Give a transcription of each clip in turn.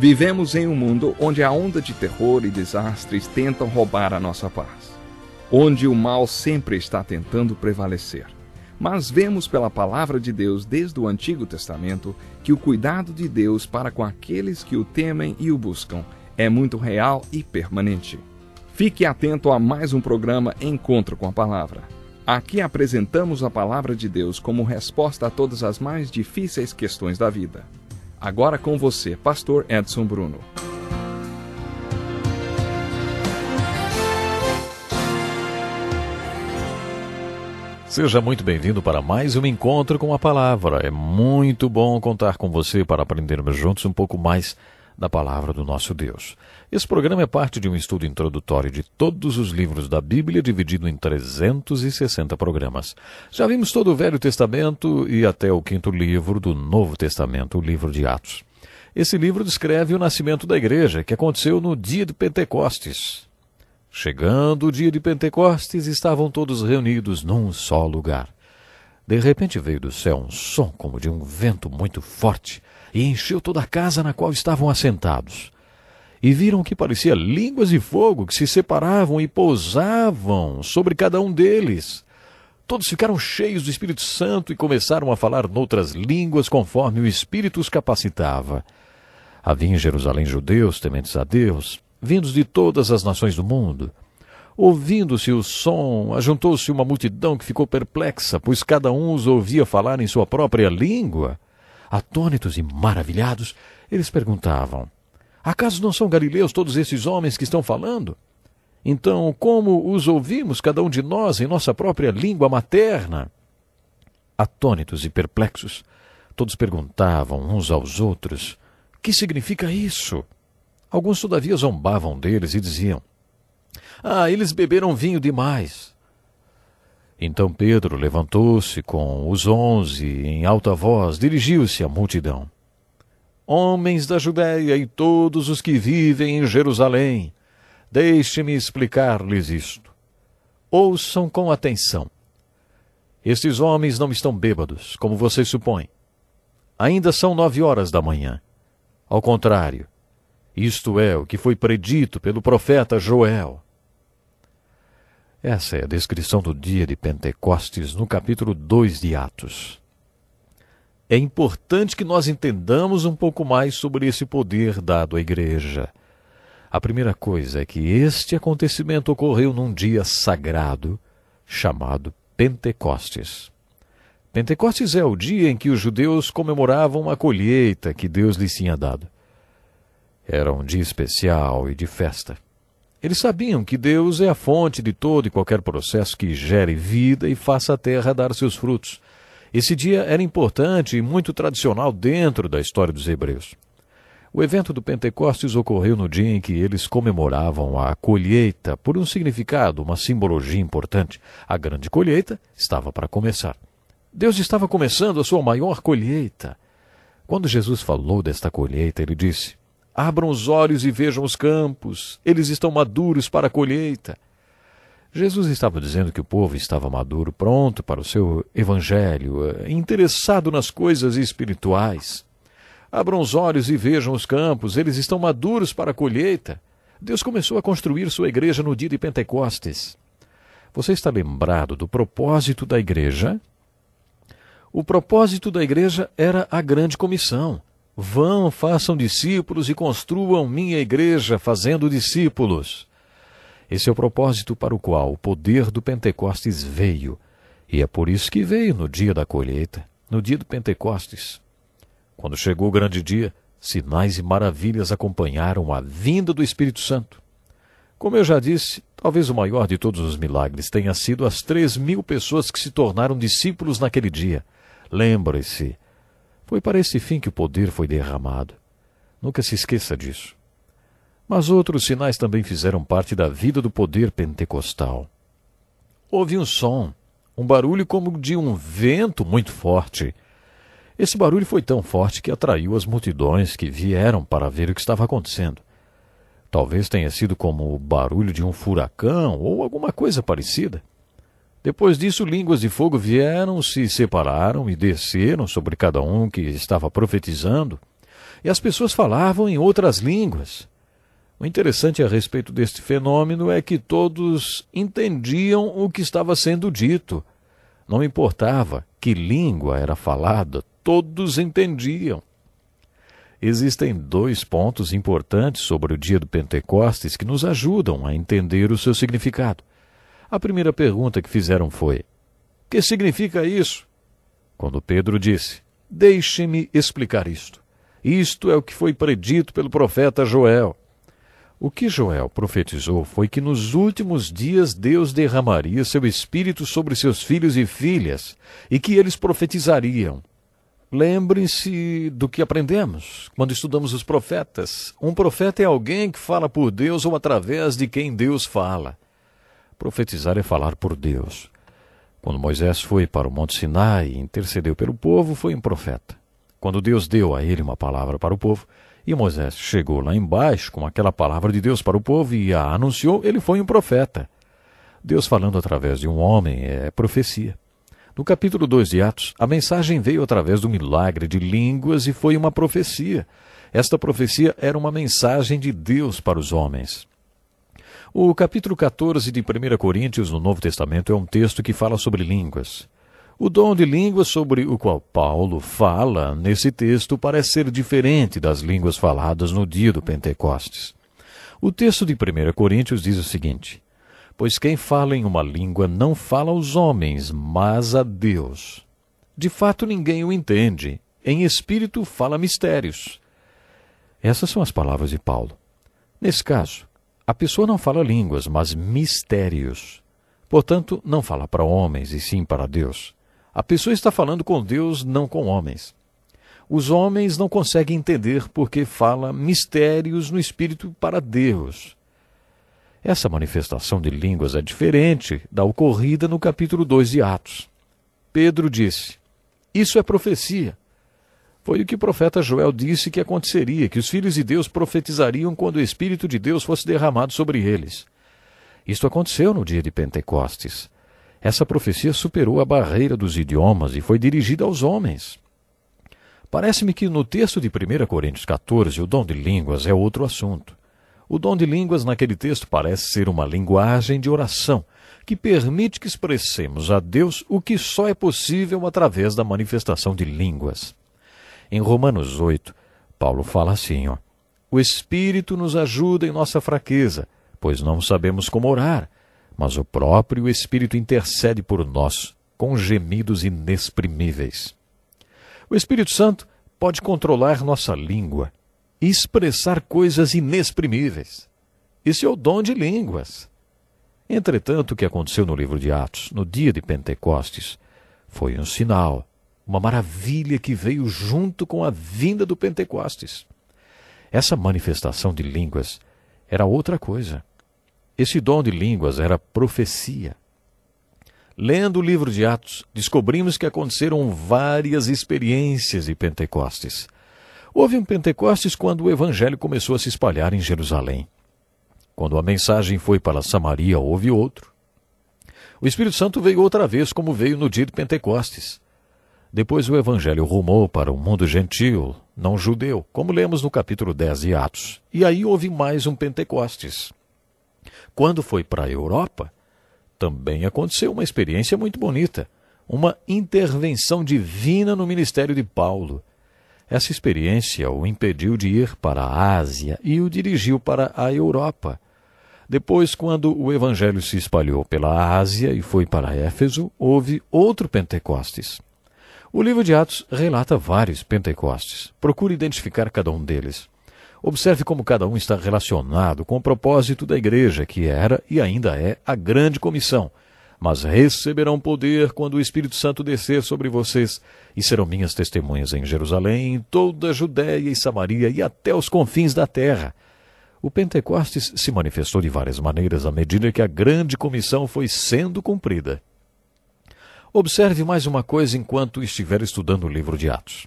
Vivemos em um mundo onde a onda de terror e desastres tentam roubar a nossa paz, onde o mal sempre está tentando prevalecer. Mas vemos pela palavra de Deus desde o Antigo Testamento que o cuidado de Deus para com aqueles que o temem e o buscam é muito real e permanente. Fique atento a mais um programa Encontro com a Palavra. Aqui apresentamos a palavra de Deus como resposta a todas as mais difíceis questões da vida. Agora com você, Pastor Edson Bruno. Seja muito bem-vindo para mais um Encontro com a Palavra. É muito bom contar com você para aprendermos juntos um pouco mais da Palavra do nosso Deus. Esse programa é parte de um estudo introdutório de todos os livros da Bíblia, dividido em 360 programas. Já vimos todo o Velho Testamento e até o 5º livro do Novo Testamento, o livro de Atos. Esse livro descreve o nascimento da igreja, que aconteceu no dia de Pentecostes. Chegando o dia de Pentecostes, estavam todos reunidos num só lugar. De repente veio do céu um som como de um vento muito forte e encheu toda a casa na qual estavam assentados. E viram que parecia línguas de fogo que se separavam e pousavam sobre cada um deles. Todos ficaram cheios do Espírito Santo e começaram a falar noutras línguas conforme o Espírito os capacitava. Havia em Jerusalém judeus tementes a Deus, vindos de todas as nações do mundo. Ouvindo-se o som, ajuntou-se uma multidão que ficou perplexa, pois cada um os ouvia falar em sua própria língua. Atônitos e maravilhados, eles perguntavam: acaso não são galileus todos esses homens que estão falando? Então, como os ouvimos cada um de nós em nossa própria língua materna? Atônitos e perplexos, todos perguntavam uns aos outros: que significa isso? Alguns, todavia, zombavam deles e diziam: eles beberam vinho demais. Então Pedro levantou-se com os 11 e, em alta voz, dirigiu-se à multidão: homens da Judéia e todos os que vivem em Jerusalém, deixe-me explicar-lhes isto. Ouçam com atenção. Estes homens não estão bêbados, como vocês supõem. Ainda são 9 horas da manhã. Ao contrário, isto é o que foi predito pelo profeta Joel. Essa é a descrição do dia de Pentecostes no capítulo 2 de Atos. É importante que nós entendamos um pouco mais sobre esse poder dado à igreja. A primeira coisa é que este acontecimento ocorreu num dia sagrado chamado Pentecostes. Pentecostes é o dia em que os judeus comemoravam a colheita que Deus lhes tinha dado. Era um dia especial e de festa. Eles sabiam que Deus é a fonte de todo e qualquer processo que gere vida e faça a terra dar seus frutos. Esse dia era importante e muito tradicional dentro da história dos hebreus. O evento do Pentecostes ocorreu no dia em que eles comemoravam a colheita por um significado, uma simbologia importante. A grande colheita estava para começar. Deus estava começando a sua maior colheita. Quando Jesus falou desta colheita, ele disse: abram os olhos e vejam os campos, eles estão maduros para a colheita. Jesus estava dizendo que o povo estava maduro, pronto para o seu evangelho, interessado nas coisas espirituais. Abram os olhos e vejam os campos, eles estão maduros para a colheita. Deus começou a construir sua igreja no dia de Pentecostes. Você está lembrado do propósito da igreja? O propósito da igreja era a grande comissão. Vão, façam discípulos e construam minha igreja fazendo discípulos. Esse é o propósito para o qual o poder do Pentecostes veio. E é por isso que veio no dia da colheita, no dia do Pentecostes. Quando chegou o grande dia, sinais e maravilhas acompanharam a vinda do Espírito Santo. Como eu já disse, talvez o maior de todos os milagres tenha sido as 3.000 pessoas que se tornaram discípulos naquele dia. Lembre-se, foi para esse fim que o poder foi derramado. Nunca se esqueça disso. Mas outros sinais também fizeram parte da vida do poder pentecostal. Houve um som, um barulho como de um vento muito forte. Esse barulho foi tão forte que atraiu as multidões que vieram para ver o que estava acontecendo. Talvez tenha sido como o barulho de um furacão ou alguma coisa parecida. Depois disso, línguas de fogo vieram, se separaram e desceram sobre cada um que estava profetizando. e as pessoas falavam em outras línguas. O interessante a respeito deste fenômeno é que todos entendiam o que estava sendo dito. Não importava que língua era falada, todos entendiam. Existem 2 pontos importantes sobre o dia do Pentecostes que nos ajudam a entender o seu significado. A primeira pergunta que fizeram foi: que significa isso? Quando Pedro disse: deixe-me explicar isto. Isto é o que foi predito pelo profeta Joel. O que Joel profetizou foi que nos últimos dias Deus derramaria seu Espírito sobre seus filhos e filhas, e que eles profetizariam. Lembrem-se do que aprendemos quando estudamos os profetas. Um profeta é alguém que fala por Deus ou através de quem Deus fala. Profetizar é falar por Deus. Quando Moisés foi para o Monte Sinai e intercedeu pelo povo, foi um profeta. Quando Deus deu a ele uma palavra para o povo, e Moisés chegou lá embaixo com aquela palavra de Deus para o povo e a anunciou, ele foi um profeta. Deus falando através de um homem é profecia. No capítulo 2 de Atos, a mensagem veio através do milagre de línguas e foi uma profecia. Esta profecia era uma mensagem de Deus para os homens. O capítulo 14 de 1 Coríntios, no Novo Testamento, é um texto que fala sobre línguas. O dom de línguas sobre o qual Paulo fala nesse texto parece ser diferente das línguas faladas no dia do Pentecostes. O texto de 1 Coríntios diz o seguinte: pois quem fala em uma língua não fala aos homens, mas a Deus. De fato, ninguém o entende. Em espírito fala mistérios. Essas são as palavras de Paulo. Nesse caso, a pessoa não fala línguas, mas mistérios. Portanto, não fala para homens, e sim para Deus. A pessoa está falando com Deus, não com homens. Os homens não conseguem entender porque fala mistérios no espírito para Deus. Essa manifestação de línguas é diferente da ocorrida no capítulo 2 de Atos. Pedro disse: isso é profecia. Foi o que o profeta Joel disse que aconteceria, que os filhos de Deus profetizariam quando o Espírito de Deus fosse derramado sobre eles. Isto aconteceu no dia de Pentecostes. Essa profecia superou a barreira dos idiomas e foi dirigida aos homens. Parece-me que no texto de 1 Coríntios 14, o dom de línguas é outro assunto. O dom de línguas naquele texto parece ser uma linguagem de oração, que permite que expressemos a Deus o que só é possível através da manifestação de línguas. Em Romanos 8, Paulo fala assim, o Espírito nos ajuda em nossa fraqueza, pois não sabemos como orar, mas o próprio Espírito intercede por nós, com gemidos inexprimíveis. O Espírito Santo pode controlar nossa língua e expressar coisas inexprimíveis. Esse é o dom de línguas. Entretanto, o que aconteceu no livro de Atos, no dia de Pentecostes, foi um sinal, uma maravilha que veio junto com a vinda do Pentecostes. Essa manifestação de línguas era outra coisa. Esse dom de línguas era profecia. Lendo o livro de Atos, descobrimos que aconteceram várias experiências de Pentecostes. Houve um Pentecostes quando o Evangelho começou a se espalhar em Jerusalém. Quando a mensagem foi para Samaria, houve outro. O Espírito Santo veio outra vez, como veio no dia de Pentecostes. Depois o Evangelho rumou para o mundo gentil, não judeu, como lemos no capítulo 10 de Atos. E aí houve mais um Pentecostes. Quando foi para a Europa, também aconteceu uma experiência muito bonita, uma intervenção divina no ministério de Paulo. Essa experiência o impediu de ir para a Ásia e o dirigiu para a Europa. Depois, quando o Evangelho se espalhou pela Ásia e foi para Éfeso, houve outro Pentecostes. O livro de Atos relata vários Pentecostes. Procure identificar cada um deles. Observe como cada um está relacionado com o propósito da igreja, que era e ainda é a grande comissão. Mas receberão poder quando o Espírito Santo descer sobre vocês, e serão minhas testemunhas em Jerusalém, em toda a Judéia e Samaria e até os confins da terra. O Pentecostes se manifestou de várias maneiras à medida que a grande comissão foi sendo cumprida. Observe mais uma coisa enquanto estiver estudando o livro de Atos.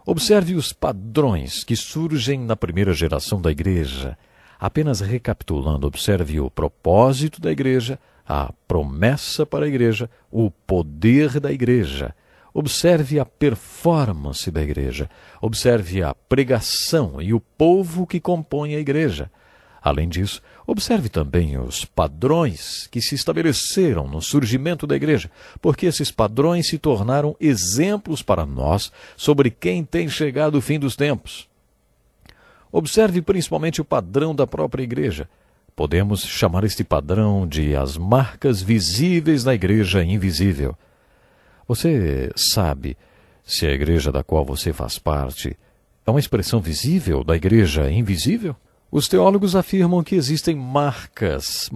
Observe os padrões que surgem na primeira geração da igreja. Apenas recapitulando, observe o propósito da igreja, a promessa para a igreja, o poder da igreja. Observe a performance da igreja. Observe a pregação e o povo que compõe a igreja. Além disso, observe também os padrões que se estabeleceram no surgimento da igreja, porque esses padrões se tornaram exemplos para nós sobre quem tem chegado o fim dos tempos. Observe principalmente o padrão da própria igreja. Podemos chamar este padrão de as marcas visíveis da igreja invisível. Você sabe se a igreja da qual você faz parte é uma expressão visível da igreja invisível? Os teólogos afirmam que existem marcas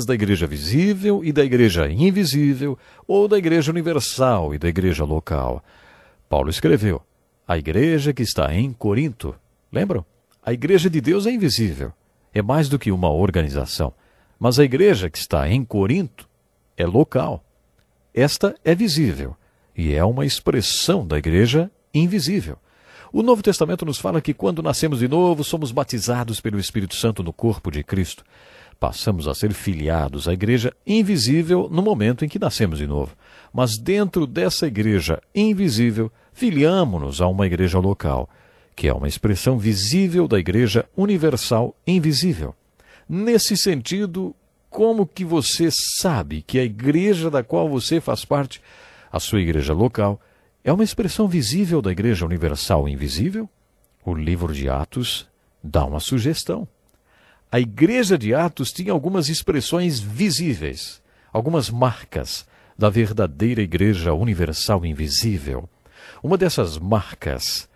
da igreja visível e da igreja invisível, ou da igreja universal e da igreja local. Paulo escreveu: a igreja que está em Corinto. Lembram? A igreja de Deus é invisível. É mais do que uma organização. Mas a igreja que está em Corinto é local. Esta é visível e é uma expressão da igreja invisível. O Novo Testamento nos fala que quando nascemos de novo, somos batizados pelo Espírito Santo no corpo de Cristo. Passamos a ser filiados à igreja invisível no momento em que nascemos de novo. Mas dentro dessa igreja invisível, filiamo-nos a uma igreja local, que é uma expressão visível da igreja universal invisível. Nesse sentido, como que você sabe que a igreja da qual você faz parte, a sua igreja local, é uma expressão visível da igreja universal invisível? O livro de Atos dá uma sugestão. A igreja de Atos tinha algumas expressões visíveis, algumas marcas da verdadeira igreja universal invisível. Uma dessas marcas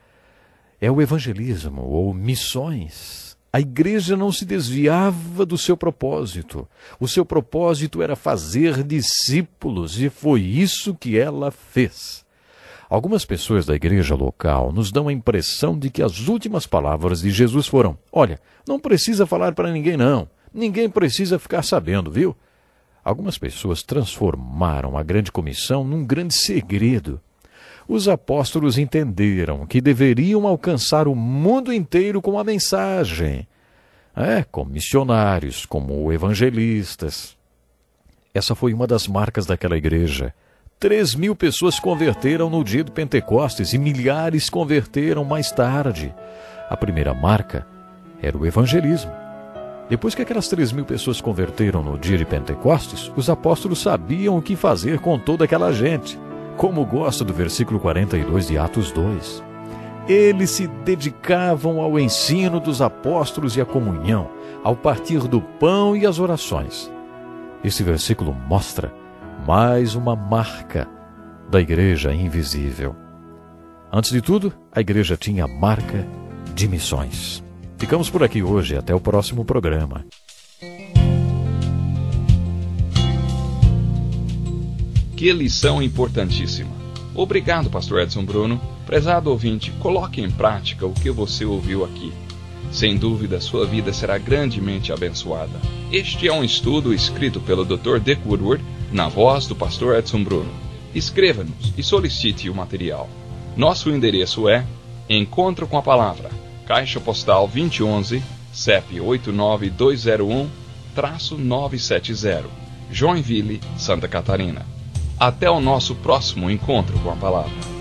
é o evangelismo ou missões. A igreja não se desviava do seu propósito. O seu propósito era fazer discípulos e foi isso que ela fez. Algumas pessoas da igreja local nos dão a impressão de que as últimas palavras de Jesus foram: olha, não precisa falar para ninguém não. Ninguém precisa ficar sabendo, viu? Algumas pessoas transformaram a grande comissão num grande segredo. Os apóstolos entenderam que deveriam alcançar o mundo inteiro com a mensagem. Como missionários, como evangelistas. Essa foi uma das marcas daquela igreja. 3.000 pessoas converteram no dia do Pentecostes e milhares converteram mais tarde. A primeira marca era o evangelismo. Depois que aquelas 3.000 pessoas converteram no dia de Pentecostes, os apóstolos sabiam o que fazer com toda aquela gente. Como gosto do versículo 42 de Atos 2. Eles se dedicavam ao ensino dos apóstolos e à comunhão, ao partir do pão e às orações. Esse versículo mostra mais uma marca da igreja invisível. Antes de tudo, a igreja tinha a marca de missões. Ficamos por aqui hoje, até o próximo programa. Que lição importantíssima. Obrigado, pastor Edson Bruno. Prezado ouvinte, coloque em prática o que você ouviu aqui. Sem dúvida, sua vida será grandemente abençoada. Este é um estudo escrito pelo Dr. Dick Woodward, na voz do pastor Edson Bruno. Escreva-nos e solicite o material. Nosso endereço é Encontro com a Palavra, Caixa Postal 2011, CEP 89201-970, Joinville, Santa Catarina. Até o nosso próximo encontro com a Palavra.